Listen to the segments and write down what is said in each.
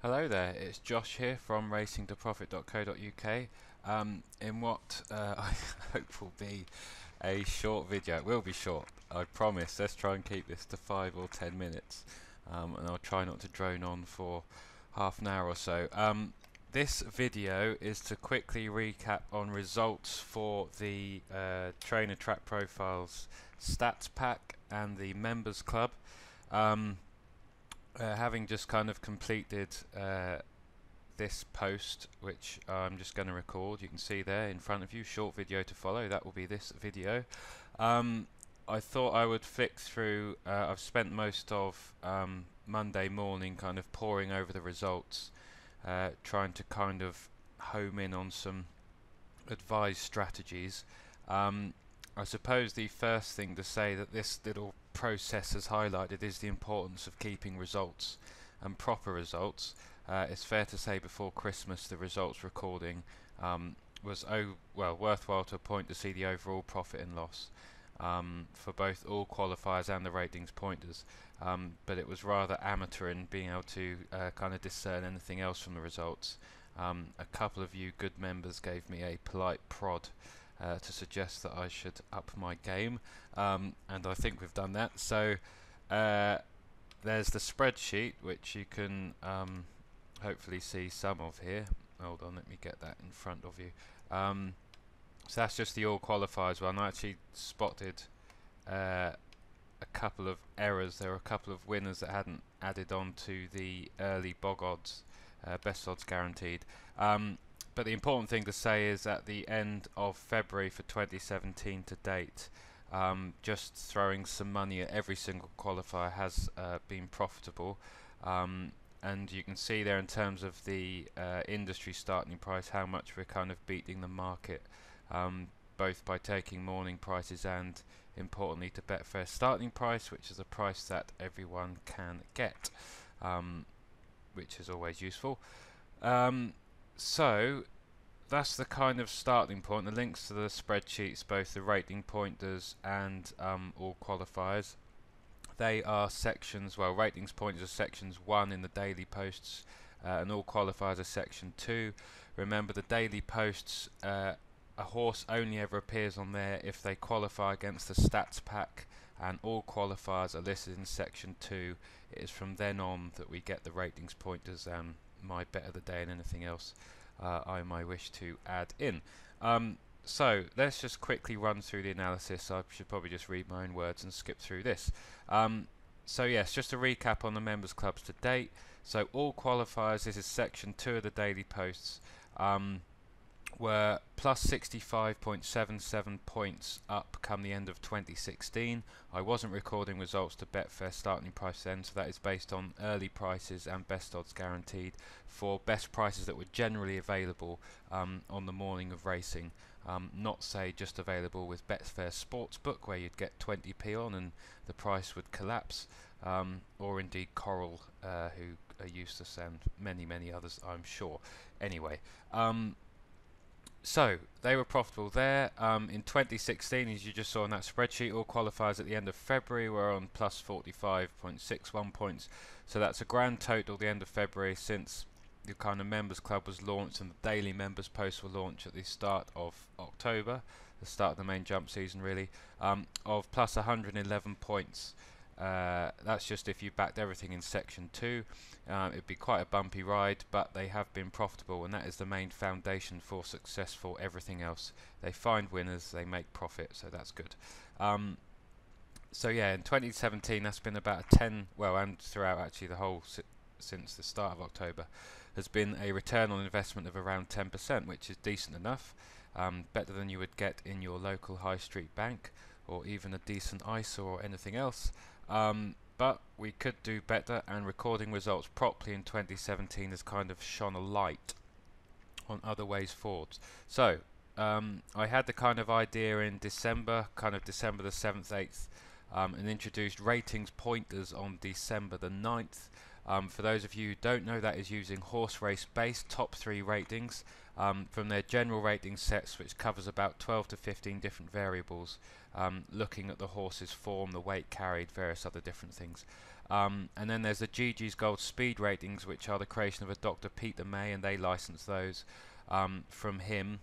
Hello there, it's Josh here from racingtoprofit.co.uk in what I hope will be a short video. It will be short, I promise. Let's try and keep this to 5 or 10 minutes and I'll try not to drone on for half an hour or so. This video is to quickly recap on results for the Trainer Track Profiles Stats Pack and the Members Club. Having just kind of completed this post, which I'm just going to record, you can see there in front of you, short video to follow, that will be this video. I thought I would flick through, I've spent most of Monday morning kind of poring over the results, trying to kind of home in on some advised strategies. I suppose the first thing to say that this little process has highlighted is the importance of keeping results and proper results. It's fair to say before Christmas the results recording was worthwhile to a point to see the overall profit and loss for both all qualifiers and the ratings pointers, but it was rather amateur in being able to kind of discern anything else from the results. A couple of you good members gave me a polite prod to suggest that I should up my game, and I think we've done that. So there's the spreadsheet, which you can hopefully see some of here. Hold on, let me get that in front of you. So that's just the all qualifiers one. I actually spotted a couple of errors. There were a couple of winners that hadn't added on to the early bog odds, best odds guaranteed. But the important thing to say is at the end of February for 2017 to date, just throwing some money at every single qualifier has been profitable. And you can see there in terms of the industry starting price how much we're kind of beating the market, both by taking morning prices and importantly to Betfair starting price, which is a price that everyone can get, which is always useful. So that's the kind of starting point. The links to the spreadsheets, both the rating pointers and all qualifiers, they are sections, well, ratings pointers are sections 1 in the daily posts, and all qualifiers are section 2. Remember, the daily posts, a horse only ever appears on there if they qualify against the stats pack, and all qualifiers are listed in section 2. It is from then on that we get the ratings pointers and my bet of the day and anything else I might wish to add in. So let's just quickly run through the analysis. I should probably just read my own words and skip through this. So yes, just a recap on the members clubs to date. So all qualifiers, this is section 2 of the daily posts, were plus 65.77 points up come the end of 2016. I wasn't recording results to Betfair starting price then, so that is based on early prices and best odds guaranteed for best prices that were generally available on the morning of racing, not say just available with Betfair Sportsbook where you'd get 20p on and the price would collapse, or indeed Coral, who used to send many others, I'm sure. Anyway, so they were profitable there. In 2016, as you just saw in that spreadsheet, all qualifiers at the end of February were on plus 45.61 points. So that's a grand total at the end of February since the kind of members club was launched and the daily members posts were launched at the start of October, the start of the main jump season really, of plus 111 points. That's just if you backed everything in section 2. It'd be quite a bumpy ride, but they have been profitable, and that is the main foundation for success for everything else. They find winners, they make profit, so that's good. So yeah, in 2017 that's been about a 10, well, and throughout actually the whole since the start of October, has been a return on investment of around 10%, which is decent enough, better than you would get in your local high street bank or even a decent ISA or anything else. But we could do better, and recording results properly in 2017 has kind of shone a light on other ways forwards. So I had the kind of idea in December, kind of December the 7th, 8th, and introduced ratings pointers on December the 9th. For those of you who don't know, that is using horse race based top 3 ratings from their general rating sets, which covers about 12 to 15 different variables, looking at the horse's form, the weight carried, various other different things. And then there's the GG's Gold Speed Ratings, which are the creation of a Dr. Peter May, and they license those from him.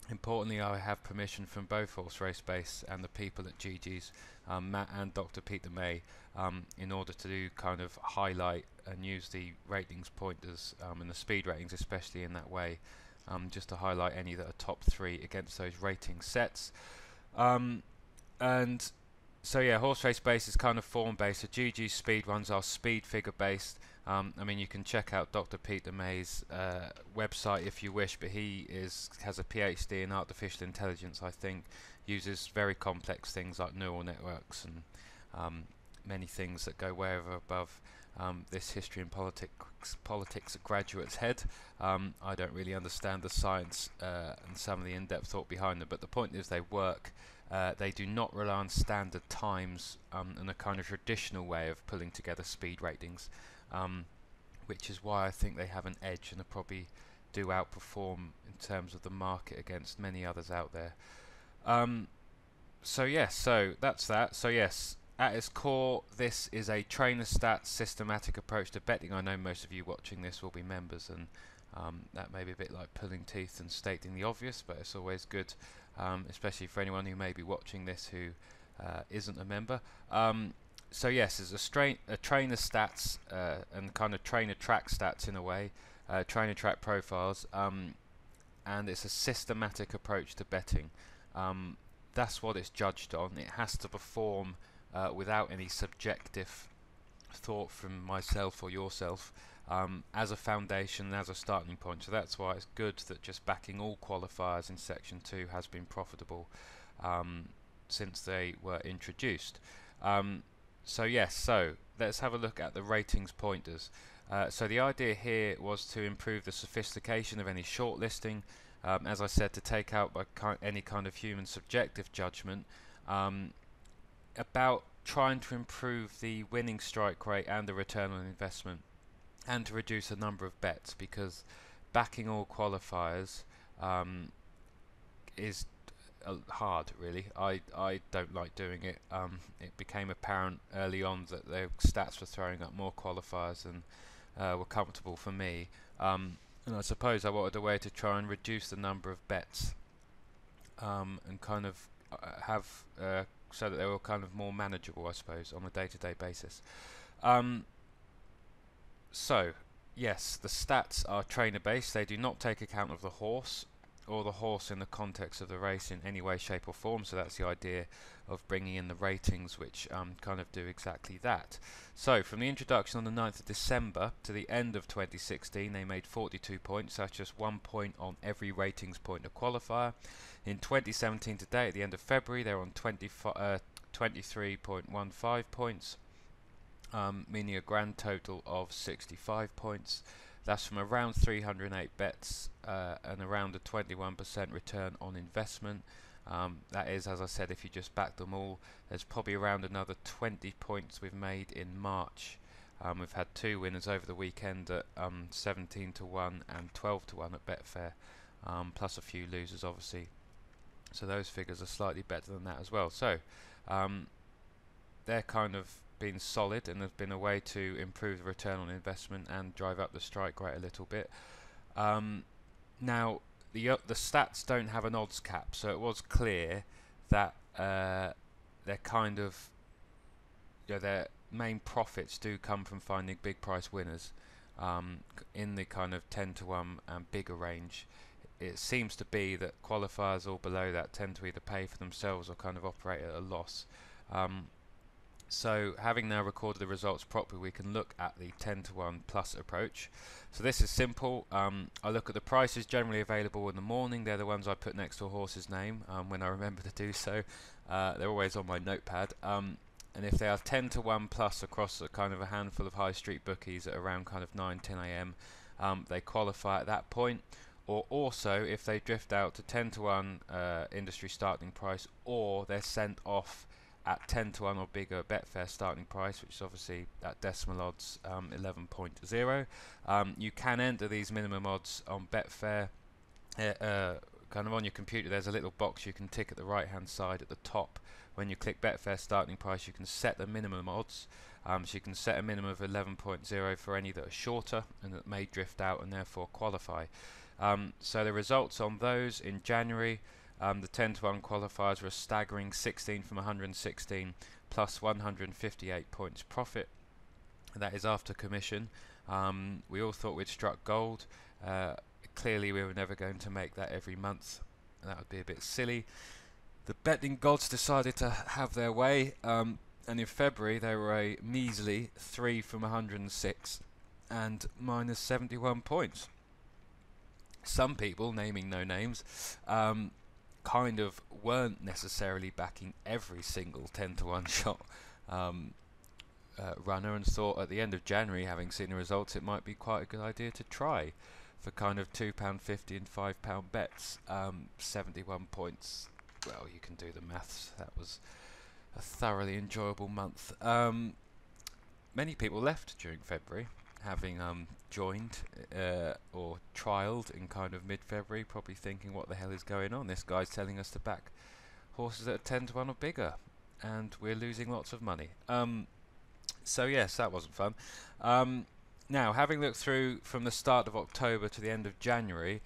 Importantly, I have permission from both Horse Race Base and the people at GG's, Matt and Dr. Peter May, in order to kind of highlight and use the ratings pointers and the speed ratings, especially in that way, just to highlight any that are top 3 against those rating sets. And so yeah, Horse Race Base is kind of form based. So GG speed runs are speed figure based. I mean, you can check out Dr. Peter May's website if you wish, but he has a PhD in artificial intelligence, I think, uses very complex things like neural networks and many things that go way over above this history and politics graduate's head. I don't really understand the science and some of the in-depth thought behind them, but the point is they work. They do not rely on standard times and a kind of traditional way of pulling together speed ratings, which is why I think they have an edge and probably do outperform in terms of the market against many others out there. So yes, so that's that. So yes, at its core, this is a trainer stats systematic approach to betting. I know most of you watching this will be members, and that may be a bit like pulling teeth and stating the obvious, but it's always good, especially for anyone who may be watching this who isn't a member. So yes, it's a trainer stats and kind of trainer track stats in a way, trainer track profiles, and it's a systematic approach to betting. That's what it's judged on. It has to perform without any subjective thought from myself or yourself, as a foundation, as a starting point. So that's why it's good that just backing all qualifiers in Section 2 has been profitable since they were introduced. So yes, so let's have a look at the ratings pointers. So the idea here was to improve the sophistication of any shortlisting, as I said, to take out any kind of human subjective judgment, about trying to improve the winning strike rate and the return on investment, and to reduce the number of bets, because backing all qualifiers is hard, really. I don't like doing it. It became apparent early on that the stats were throwing up more qualifiers than were comfortable for me, and I suppose I wanted a way to try and reduce the number of bets, and kind of have so that they were kind of more manageable, I suppose, on a day-to-day basis. So yes, the stats are trainer based. They do not take account of the horse or the horse in the context of the race in any way, shape or form. So that's the idea of bringing in the ratings, which kind of do exactly that. So from the introduction on the 9th of December to the end of 2016, they made 42 points. That's just 1 point on every ratings point of qualifier. In 2017 today, at the end of February, they're on 23.15 points, meaning a grand total of 65 points. That's from around 308 bets and around a 21% return on investment. That is, as I said, if you just back them all. There's probably around another 20 points we've made in March. We've had 2 winners over the weekend at 17 to 1 and 12 to 1 at Betfair, plus a few losers obviously. So those figures are slightly better than that as well. So they're kind of been solid, and there's been a way to improve the return on investment and drive up the strike rate a little bit. Now the stats don't have an odds cap, so it was clear that they're kind of, their main profits do come from finding big price winners in the kind of 10 to 1 and bigger range. It seems to be that qualifiers all below that tend to either pay for themselves or kind of operate at a loss. So having now recorded the results properly, we can look at the 10 to 1 plus approach. So this is simple. I look at the prices generally available in the morning. They're the ones I put next to a horse's name when I remember to do so. They're always on my notepad. And if they are 10 to 1 plus across a kind of a handful of high street bookies at around kind of 9, 10 a.m, they qualify at that point. Or also if they drift out to 10 to 1 industry starting price, or they're sent off at 10 to 1 or bigger Betfair starting price, which is obviously at decimal odds 11.0. You can enter these minimum odds on Betfair. Kind of on your computer, there's a little box you can tick at the right hand side at the top. When you click Betfair starting price, you can set the minimum odds. So you can set a minimum of 11.0 for any that are shorter and that may drift out and therefore qualify. So the results on those in January, the 10 to 1 qualifiers were a staggering 16 from 116 plus 158 points profit. That is after commission. We all thought we'd struck gold. Clearly we were never going to make that every month. That would be a bit silly. The betting gods decided to have their way, and in February they were a measly 3 from 106 and minus 71 points. Some people, naming no names, kind of weren't necessarily backing every single 10 to 1 shot runner, and thought at the end of January, having seen the results, it might be quite a good idea to try for kind of £2.50 and £5 bets. 71 points, well, you can do the maths. That was a thoroughly enjoyable month. Many people left during February, having joined or trialled in kind of mid-February, probably thinking, what the hell is going on? This guy's telling us to back horses that are 10 to 1 or bigger, and we're losing lots of money. So yes, that wasn't fun. Now, having looked through from the start of October to the end of January,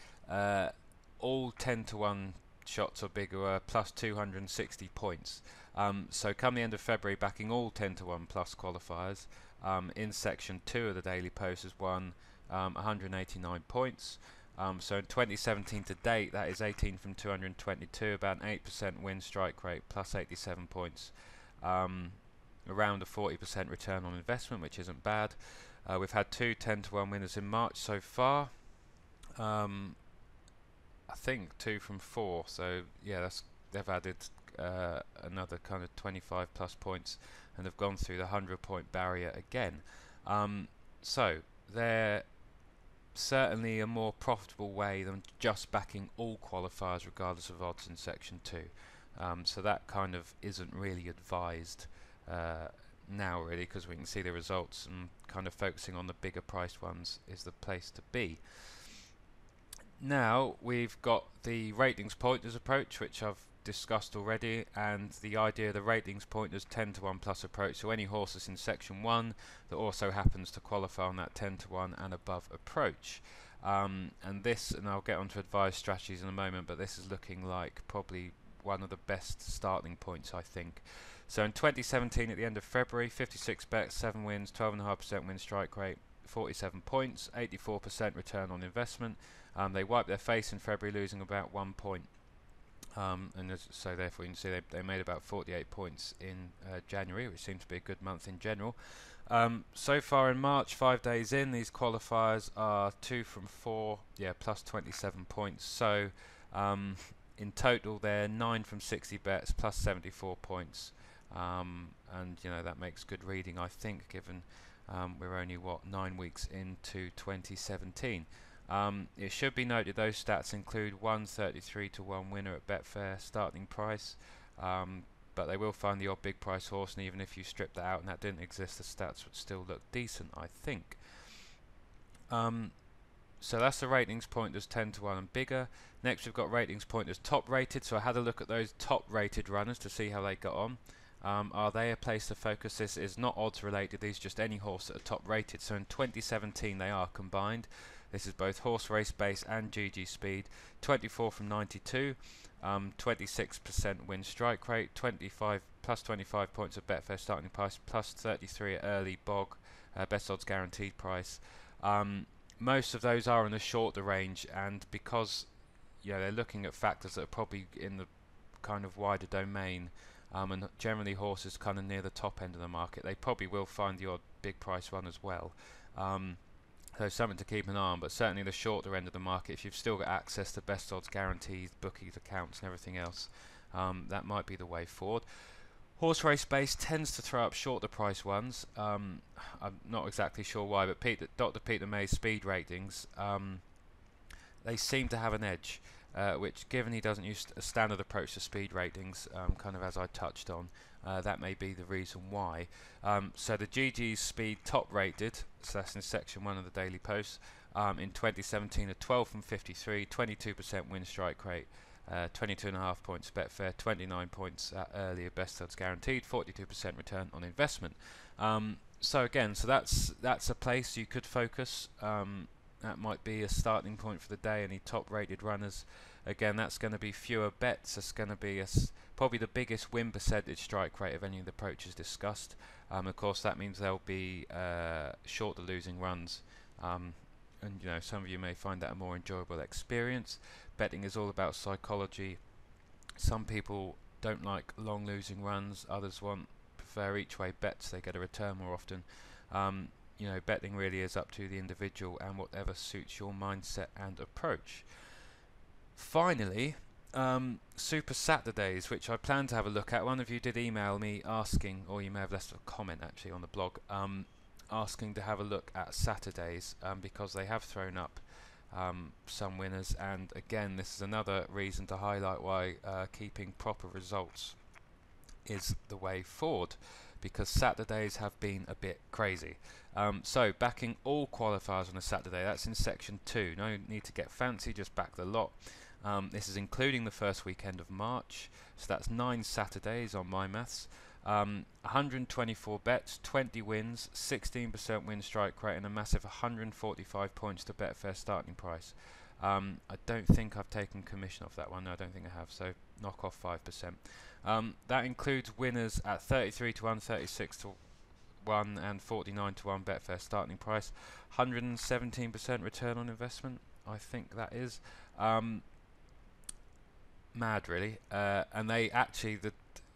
all 10 to 1 shots or bigger were plus 260 points. So come the end of February, backing all 10 to 1 plus qualifiers in section 2 of the Daily Post has won 189 points. So in 2017 to date, that is 18 from 222, about an 8% win strike rate, plus 87 points. Around a 40% return on investment, which isn't bad. We've had 2 10 to 1 winners in March so far. I think 2 from 4. So yeah, they've added another kind of 25 plus points and have gone through the 100-point barrier again. So they're certainly a more profitable way than just backing all qualifiers regardless of odds in section 2. So that kind of isn't really advised now, really, because we can see the results, and kind of focusing on the bigger priced ones is the place to be. Now we've got the ratings pointers approach, which I've discussed already, and the idea of the ratings pointers 10 to 1 plus approach, so any horses in section 1 that also happens to qualify on that 10 to 1 and above approach. And I'll get on to advised strategies in a moment, but this is looking like probably one of the best starting points, I think. So in 2017, at the end of February, 56 bets, 7 wins, 12.5% win strike rate, 47 points, 84% return on investment. They wiped their face in February, losing about 1 point. So therefore you can see they made about 48 points in January, which seems to be a good month in general. So far in March, 5 days in, these qualifiers are 2 from 4, plus 27 points. So in total they're 9 from 60 bets, plus 74 points. And that makes good reading, I think, given we're only 9 weeks into 2017. It should be noted those stats include 133 to 1 winner at Betfair starting price, but they will find the odd big price horse, and even if you strip that out and that didn't exist, the stats would still look decent, I think. So that's the ratings pointers 10 to 1 and bigger. Next we've got ratings pointers top rated, so I had a look at those top rated runners to see how they got on. Are they a place to focus? This is not odds related, these are just any horse that are top rated. So in 2017 they are combined. This is both horse race base and GG speed. 24 from 92, 26% win strike rate, 25 plus 25 points at Betfair starting price, plus 33 at early bog, best odds guaranteed price. Most of those are in the shorter range, and because they're looking at factors that are probably in the kind of wider domain, and generally horses kind of near the top end of the market, they probably will find the odd big price one as well. So something to keep an eye on, but certainly the shorter end of the market, if you've still got access to best odds guarantees, bookies accounts and everything else, that might be the way forward. Horse race base tends to throw up shorter price ones. I'm not exactly sure why, but Dr. Peter May's speed ratings, they seem to have an edge, which, given he doesn't use a standard approach to speed ratings, kind of as I touched on, that may be the reason why. So the GG's speed top rated, so that's in section 1 of the Daily Post, in 2017 are 12 from 53, 22% win strike rate, 22.5 points Betfair, 29 points at earlier best odds guaranteed, 42% return on investment. So again, so that's a place you could focus. That might be a starting point for the day. Any top rated runners, again, that's going to be fewer bets. That's going to be probably the biggest win percentage strike rate of any of the approaches discussed. Of course, that means there'll be shorter losing runs, and you know, some of you may find that a more enjoyable experience. Betting is all about psychology. Some people don't like long losing runs, others prefer each way bets, they get a return more often. You know, betting really is up to the individual and whatever suits your mindset and approach. Finally, Super Saturdays, which I plan to have a look at. One of you did email me asking, or you may have left a comment actually on the blog, asking to have a look at Saturdays, because they have thrown up some winners, and again, this is another reason to highlight why keeping proper results is the way forward, because Saturdays have been a bit crazy. So backing all qualifiers on a Saturday, that's in section 2. No need to get fancy, just back the lot. This is including the first weekend of March, so that's 9 Saturdays on my maths. 124 bets, 20 wins, 16% win strike rate, and a massive 145 points to Betfair starting price. I don't think I've taken commission off that one. No, I don't think I have, so knock off 5%. That includes winners at 33 to 1, 36 to 1, and 49 to 1 Betfair starting price. 117% return on investment, I think that is. Mad, really. And they actually,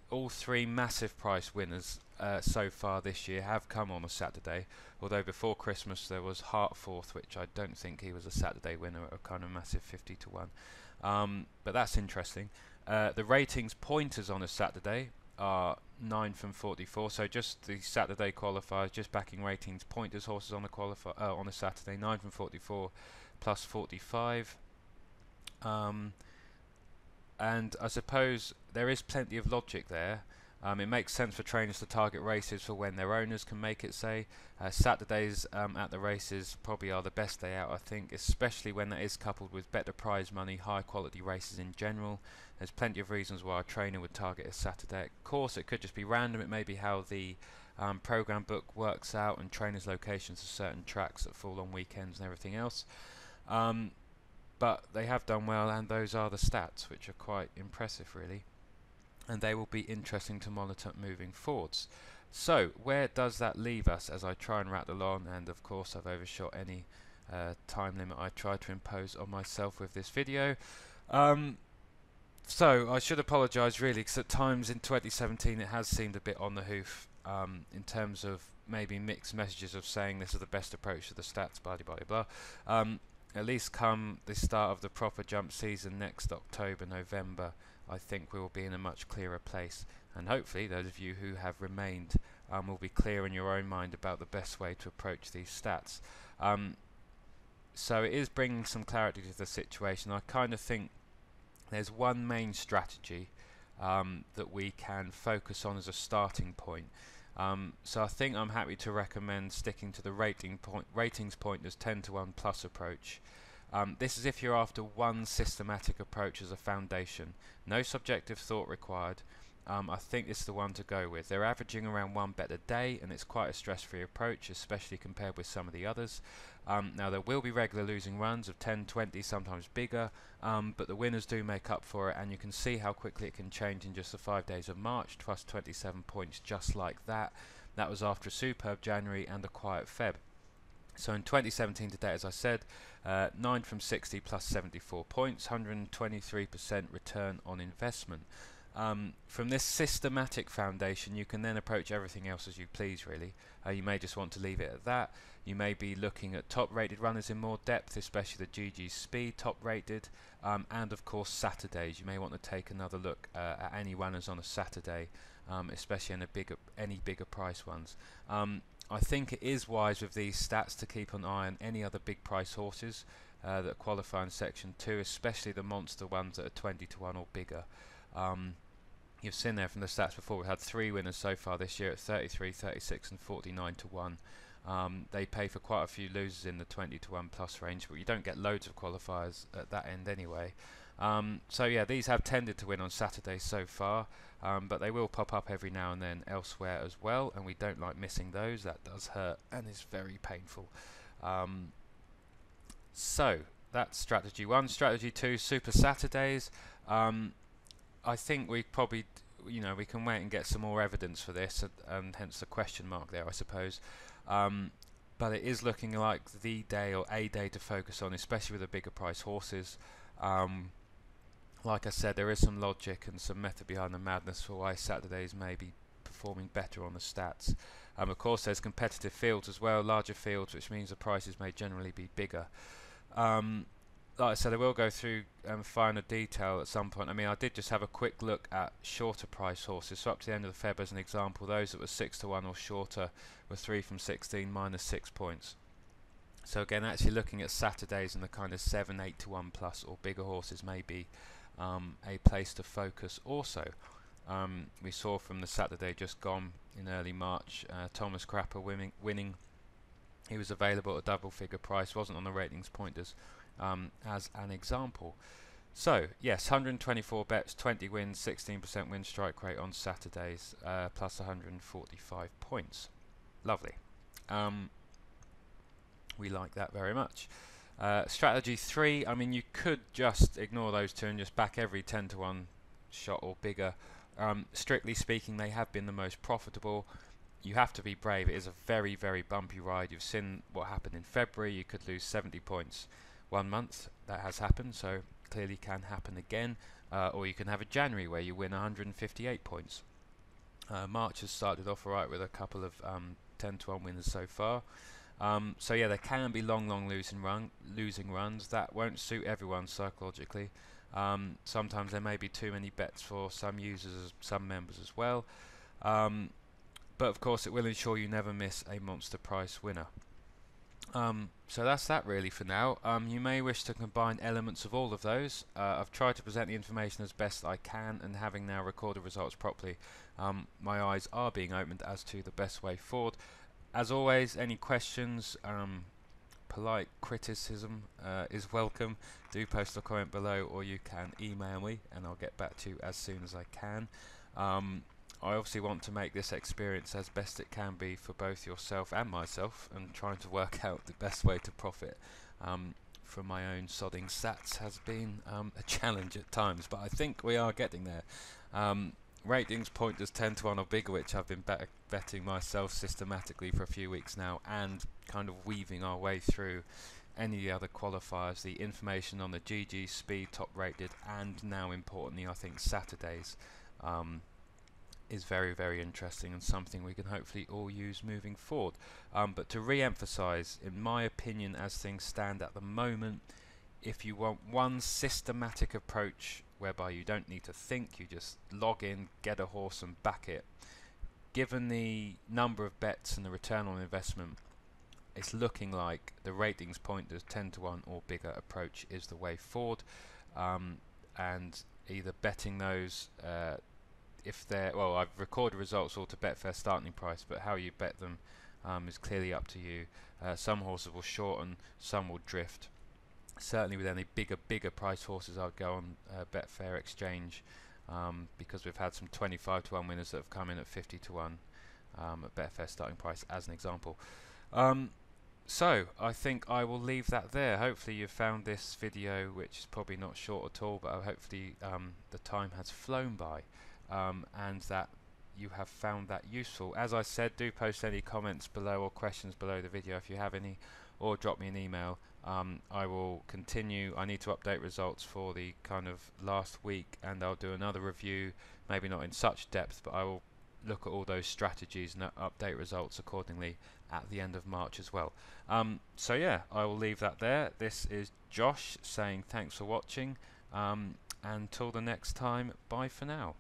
all 3 massive price winners so far this year have come on a Saturday, although before Christmas there was Hartforth, which I don't think he was a Saturday winner at a kind of massive 50 to 1. But that's interesting. The ratings pointers on a Saturday are 9 from 44, so just the Saturday qualifiers, just backing ratings pointers horses on a Saturday, 9 from 44 plus 45. And I suppose there is plenty of logic there. It makes sense for trainers to target races for when their owners can make it, say. Saturdays at the races probably are the best day out, I think, especially when that is coupled with better prize money, high quality races in general. There's plenty of reasons why a trainer would target a Saturday. Of course, it could just be random. It may be how the program book works out and trainers' locations of certain tracks that fall on weekends and everything else. But they have done well, and those are the stats, which are quite impressive, really. And they will be interesting to monitor moving forwards. So, where does that leave us as I try and rattle on? And of course, I've overshot any time limit I tried to impose on myself with this video. So, I should apologise, really, because at times in 2017 it has seemed a bit on the hoof in terms of maybe mixed messages of saying this is the best approach to the stats, blah, blah, blah, blah. At least come the start of the proper jump season next October, November, I think we will be in a much clearer place, and hopefully those of you who have remained will be clear in your own mind about the best way to approach these stats. So it is bringing some clarity to the situation. I kind of think there's one main strategy that we can focus on as a starting point. So I think I'm happy to recommend sticking to the ratings pointers 10 to 1 plus approach. This is if you're after one systematic approach as a foundation. No subjective thought required. I think it's the one to go with. They're averaging around 1 bet a day, and it's quite a stress-free approach, especially compared with some of the others. Now there will be regular losing runs of 10, 20, sometimes bigger, but the winners do make up for it, and you can see how quickly it can change in just the 5 days of March, plus 27 points just like that. That was after a superb January and a quiet Feb. So in 2017 to date, as I said, 9 from 60 plus 74 points, 123% return on investment. From this systematic foundation, you can then approach everything else as you please, really. You may just want to leave it at that. You may be looking at top rated runners in more depth, especially the GG Speed top rated, and of course Saturdays. You may want to take another look at any runners on a Saturday, especially in any bigger price ones. I think it is wise with these stats to keep an eye on any other big price horses that qualify in section 2, especially the monster ones that are 20 to 1 or bigger. You've seen there from the stats before, we've had 3 winners so far this year at 33, 36 and 49 to 1. They pay for quite a few losers in the 20 to 1 plus range, but you don't get loads of qualifiers at that end anyway. So yeah, these have tended to win on Saturdays so far, but they will pop up every now and then elsewhere as well, and we don't like missing those. That does hurt and is very painful. So that's strategy 1. Strategy 2, Super Saturdays. I think we probably, we can wait and get some more evidence for this, and hence the question mark there, I suppose. But it is looking like the day or a day to focus on, especially with the bigger price horses. Like I said, there is some logic and some method behind the madness for why Saturdays may be performing better on the stats. Of course, there's competitive fields as well, larger fields, which means the prices may generally be bigger. Like I said, I will go through finer detail at some point. I mean, I did just have a quick look at shorter price horses. So up to the end of the Feb, as an example, those that were 6 to 1 or shorter were 3 from 16 minus 6 points. So again, actually looking at Saturdays and the kind of 7, 8 to 1 plus or bigger horses may be a place to focus also. We saw from the Saturday just gone in early March, Thomas Crapper winning. He was available at a double figure price, wasn't on the ratings pointers, as an example. So yes, 124 bets, 20 wins, 16% win strike rate on Saturdays, plus 145 points. Lovely. We like that very much. Strategy 3, I mean, you could just ignore those two and just back every 10 to 1 shot or bigger. Strictly speaking, they have been the most profitable. You have to be brave. It is a very, very bumpy ride. You've seen what happened in February. You could lose 70 points 1 month. That has happened, so clearly can happen again. Or you can have a January where you win 158 points. March has started off alright with a couple of 10 to 1 winners so far. So yeah, there can be long losing runs. That won't suit everyone psychologically. Sometimes there may be too many bets for some users, some members as well. But of course it will ensure you never miss a monster price winner. So that's that really for now. You may wish to combine elements of all of those. I've tried to present the information as best I can, and having now recorded results properly, my eyes are being opened as to the best way forward. As always, any questions, polite criticism is welcome. Do post a comment below, or you can email me and I'll get back to you as soon as I can. I obviously want to make this experience as best it can be for both yourself and myself, and trying to work out the best way to profit from my own sodding sats has been a challenge at times, but I think we are getting there. Ratings pointers 10 to 1 or bigger, which I've been betting myself systematically for a few weeks now, and kind of weaving our way through any other qualifiers, the information on the GG, Speed, top rated, and now importantly I think Saturdays, is very, very interesting and something we can hopefully all use moving forward. But to re-emphasize, in my opinion, as things stand at the moment, if you want one systematic approach whereby you don't need to think, you just log in, get a horse and back it, given the number of bets and the return on investment, it's looking like the ratings pointers 10 to 1 or bigger approach is the way forward. And either betting those, if they're, well, I've recorded results all to Betfair starting price, but how you bet them is clearly up to you. Some horses will shorten, some will drift. Certainly with any bigger price horses, I'd go on Betfair Exchange, because we've had some 25 to 1 winners that have come in at 50 to 1 at Betfair starting price as an example. So I think I will leave that there. Hopefully you've found this video, which is probably not short at all, but hopefully the time has flown by, and that you have found that useful. As I said, do post any comments below or questions below the video if you have any, or drop me an email. I will continue. I need to update results for the kind of last week, and I'll do another review, maybe not in such depth, but I will look at all those strategies and update results accordingly at the end of March as well. So yeah, I will leave that there. This is Josh saying thanks for watching, and until the next time, bye for now.